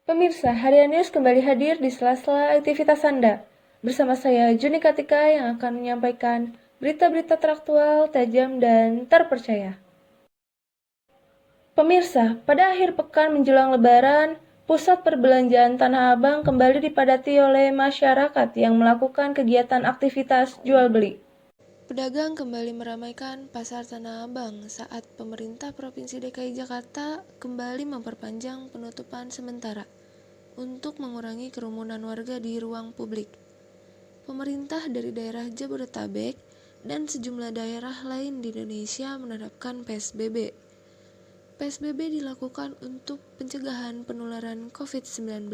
Pemirsa, Harian News kembali hadir di sela-sela aktivitas Anda. Bersama saya, Juni Katika, yang akan menyampaikan berita-berita teraktual, tajam, dan terpercaya. Pemirsa, pada akhir pekan menjelang Lebaran, pusat perbelanjaan Tanah Abang kembali dipadati oleh masyarakat yang melakukan kegiatan aktivitas jual-beli. Pedagang kembali meramaikan pasar Tanah Abang saat pemerintah Provinsi DKI Jakarta kembali memperpanjang penutupan sementara untuk mengurangi kerumunan warga di ruang publik. Pemerintah dari daerah Jabodetabek dan sejumlah daerah lain di Indonesia menerapkan PSBB. PSBB dilakukan untuk pencegahan penularan COVID-19.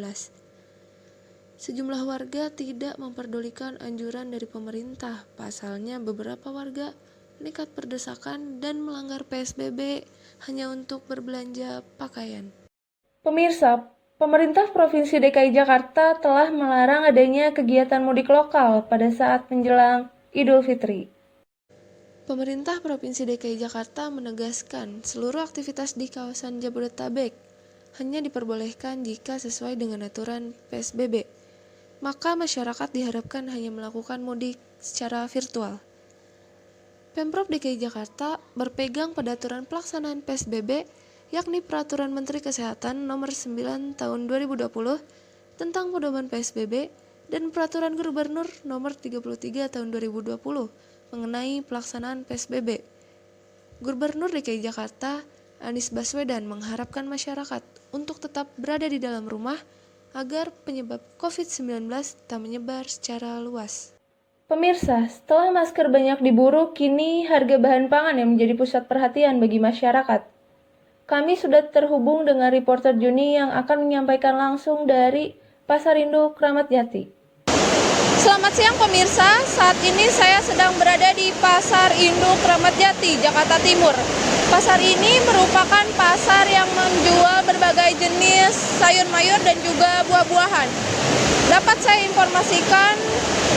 Sejumlah warga tidak memperdulikan anjuran dari pemerintah. Pasalnya beberapa warga nekat berdesakan dan melanggar PSBB hanya untuk berbelanja pakaian. Pemirsa, pemerintah Provinsi DKI Jakarta telah melarang adanya kegiatan mudik lokal pada saat menjelang Idul Fitri. Pemerintah Provinsi DKI Jakarta menegaskan seluruh aktivitas di kawasan Jabodetabek hanya diperbolehkan jika sesuai dengan aturan PSBB. Maka masyarakat diharapkan hanya melakukan mudik secara virtual. Pemprov DKI Jakarta berpegang pada aturan pelaksanaan PSBB, yakni Peraturan Menteri Kesehatan Nomor 9 Tahun 2020 tentang pedoman PSBB dan Peraturan Gubernur Nomor 33 Tahun 2020 mengenai pelaksanaan PSBB. Gubernur DKI Jakarta, Anies Baswedan, mengharapkan masyarakat untuk tetap berada di dalam rumah agar penyebab COVID-19 tak menyebar secara luas. Pemirsa, setelah masker banyak diburu, kini harga bahan pangan yang menjadi pusat perhatian bagi masyarakat. Kami sudah terhubung dengan reporter Juni yang akan menyampaikan langsung dari Pasar Induk Kramat Jati. Selamat siang pemirsa, saat ini saya sedang berada di Pasar Induk Kramat Jati, Jakarta Timur. Pasar ini merupakan pasar yang menjual berbagai jenis sayur mayur dan juga buah-buahan. Dapat saya informasikan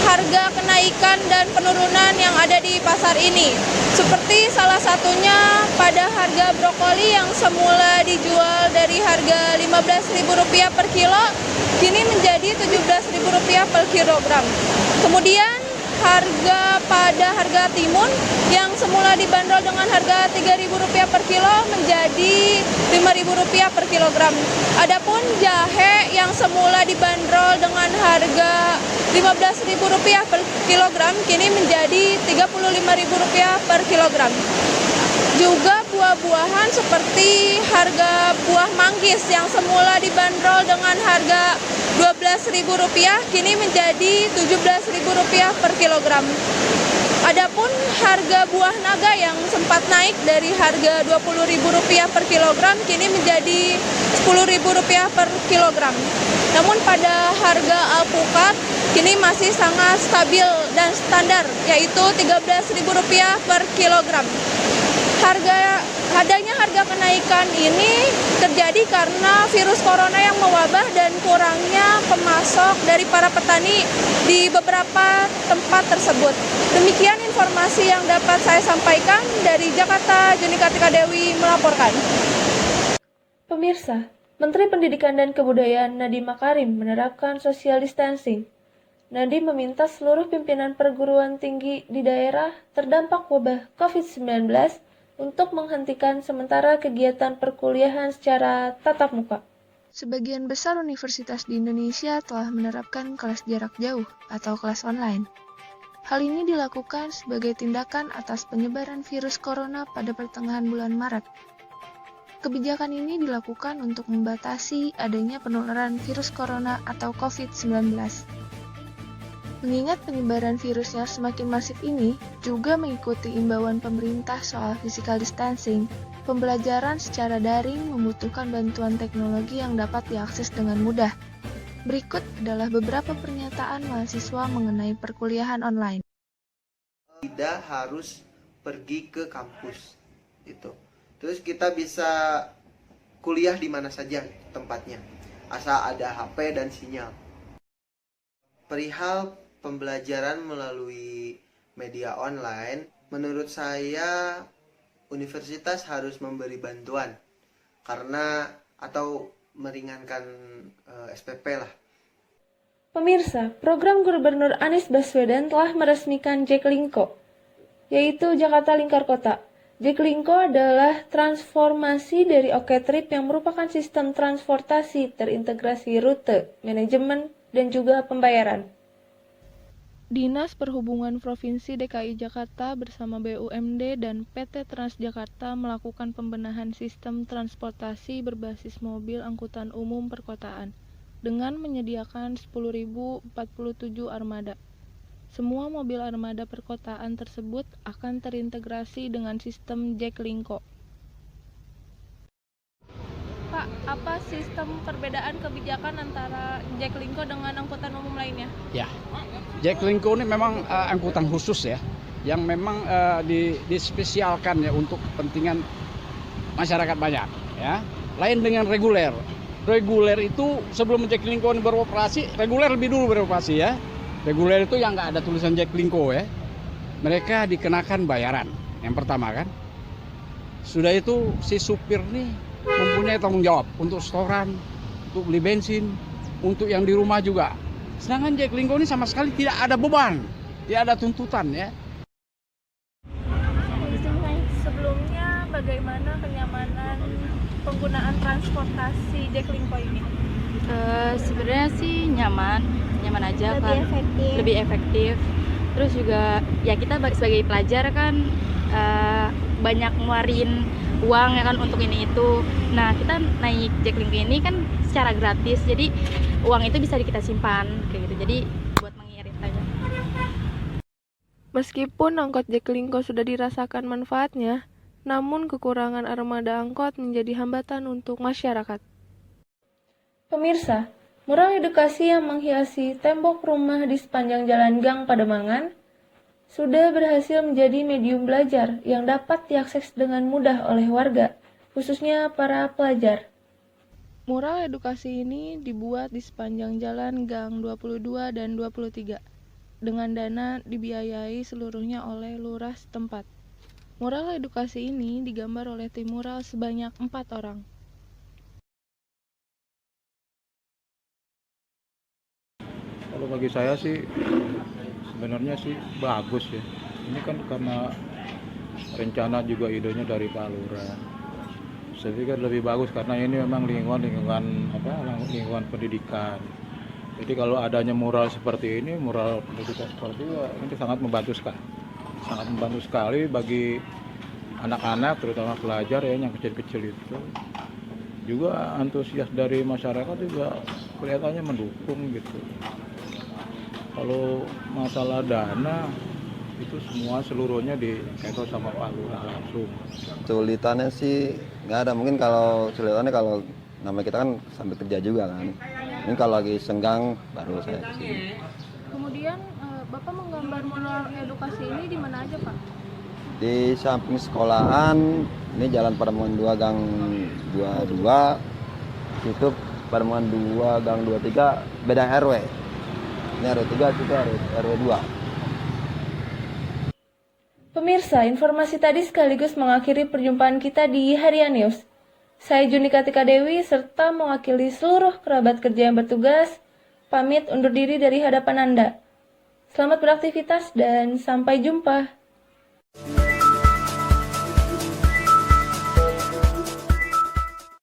harga kenaikan dan penurunan yang ada di pasar ini. Seperti salah satunya pada harga brokoli yang semula dijual dari harga Rp15.000 per kilo, kini menjadi Rp17.000 per kilogram. Kemudian harga timun yang semula dibanderol dengan harga Rp3.000 per kilo menjadi Rp5.000 per kilogram. Adapun jahe yang semula dibanderol dengan harga Rp15.000 per kilogram kini menjadi Rp35.000 per kilogram. Juga buah-buahan seperti harga buah manggis yang semula dibanderol dengan harga Rp12.000 kini menjadi Rp17.000 per kilogram. Adapun harga buah naga yang sempat naik dari harga Rp20.000 per kilogram kini menjadi Rp10.000 per kilogram. Namun pada harga alpukat kini masih sangat stabil dan standar, yaitu Rp13.000 per kilogram. Adanya harga kenaikan ini terjadi karena virus corona yang mewabah dan kurangnya pemasok dari para petani di beberapa tempat tersebut. Demikian informasi yang dapat saya sampaikan dari Jakarta. Juni Kartika Dewi melaporkan. Pemirsa, Menteri Pendidikan dan Kebudayaan Nadiem Makarim menerapkan social distancing. Nadiem meminta seluruh pimpinan perguruan tinggi di daerah terdampak wabah COVID-19 untuk menghentikan sementara kegiatan perkuliahan secara tatap muka. Sebagian besar universitas di Indonesia telah menerapkan kelas jarak jauh atau kelas online. Hal ini dilakukan sebagai tindakan atas penyebaran virus corona pada pertengahan bulan Maret. Kebijakan ini dilakukan untuk membatasi adanya penularan virus corona atau COVID-19. Mengingat penyebaran virusnya semakin masif ini, juga mengikuti imbauan pemerintah soal physical distancing, pembelajaran secara daring membutuhkan bantuan teknologi yang dapat diakses dengan mudah. Berikut adalah beberapa pernyataan mahasiswa mengenai perkuliahan online. Tidak harus pergi ke kampus, gitu. Terus kita bisa kuliah di mana saja tempatnya, asal ada HP dan sinyal. Perihal pembelajaran melalui media online, menurut saya universitas harus memberi bantuan atau meringankan SPP lah. Pemirsa, program Gubernur Anies Baswedan telah meresmikan Jaklingko, yaitu Jakarta Lingkar Kota. Jaklingko adalah transformasi dari Oketrip yang merupakan sistem transportasi terintegrasi rute, manajemen, dan juga pembayaran. Dinas Perhubungan Provinsi DKI Jakarta bersama BUMD dan PT Transjakarta melakukan pembenahan sistem transportasi berbasis mobil angkutan umum perkotaan dengan menyediakan 10.047 armada. Semua mobil armada perkotaan tersebut akan terintegrasi dengan sistem Jaklingko. Pak, apa sistem perbedaan kebijakan antara Jaklingko dengan angkutan umum lainnya? Ya, Jaklingko ini memang angkutan khusus ya, yang memang dispesialkan ya untuk kepentingan masyarakat banyak ya. Lain dengan reguler. Reguler itu sebelum Jaklingko ini beroperasi, reguler lebih dulu beroperasi ya. Reguler itu yang nggak ada tulisan Jaklingko ya. Mereka dikenakan bayaran, yang pertama kan. Sudah itu si supir nih mempunyai tanggung jawab untuk setoran, untuk beli bensin, untuk yang di rumah juga. Sedangkan Jaklingko ini sama sekali tidak ada beban, tidak ada tuntutan ya. Sebelumnya bagaimana kenyamanan penggunaan transportasi Jaklingko ini? Sebenarnya sih nyaman aja kan, lebih efektif. Terus juga ya kita sebagai pelajar kan banyak ngeluarin uang ya kan untuk ini itu. Nah kita naik Jaklingko ini kan secara gratis, jadi uang itu bisa kita simpan kayak gitu. Jadi buat mengirit aja. Meskipun angkot Jaklingko sudah dirasakan manfaatnya, namun kekurangan armada angkot menjadi hambatan untuk masyarakat. Pemirsa, mural edukasi yang menghiasi tembok rumah di sepanjang jalan Gang Pademangan sudah berhasil menjadi medium belajar yang dapat diakses dengan mudah oleh warga, khususnya para pelajar. Mural edukasi ini dibuat di sepanjang jalan Gang 22 dan 23, dengan dana dibiayai seluruhnya oleh lurah setempat. Mural edukasi ini digambar oleh tim mural sebanyak 4 orang. Kalau bagi saya sih sebenarnya sih bagus ya. Ini kan karena rencana juga idenya dari Pak Lurah. Saya pikir lebih bagus karena ini memang lingkungan pendidikan. Jadi kalau adanya mural seperti ini, mural pendidikan seperti ini sangat membantu sekali. Sangat membantu sekali bagi anak-anak terutama pelajar ya yang kecil-kecil itu. Juga antusias dari masyarakat juga kelihatannya mendukung gitu. Kalau masalah dana itu semua seluruhnya diketok sama Pak Lurah langsung. Kesulitannya sih nggak ada, mungkin kalau kesulitannya kalau nama kita kan sambil kerja juga kan. Ini kalau lagi senggang baru saya kesini. Kemudian Bapak menggambar mural edukasi ini di mana aja, Pak? Di samping sekolahan, ini Jalan Pademangan 2 Gang 22, situ Pademangan 2 Gang 23, beda RW. Ini RW 3, itu RW 2. Pemirsa, informasi tadi sekaligus mengakhiri perjumpaan kita di Harian News. Saya Junika Tika Dewi serta mewakili seluruh kerabat kerja yang bertugas, pamit undur diri dari hadapan Anda. Selamat beraktivitas dan sampai jumpa.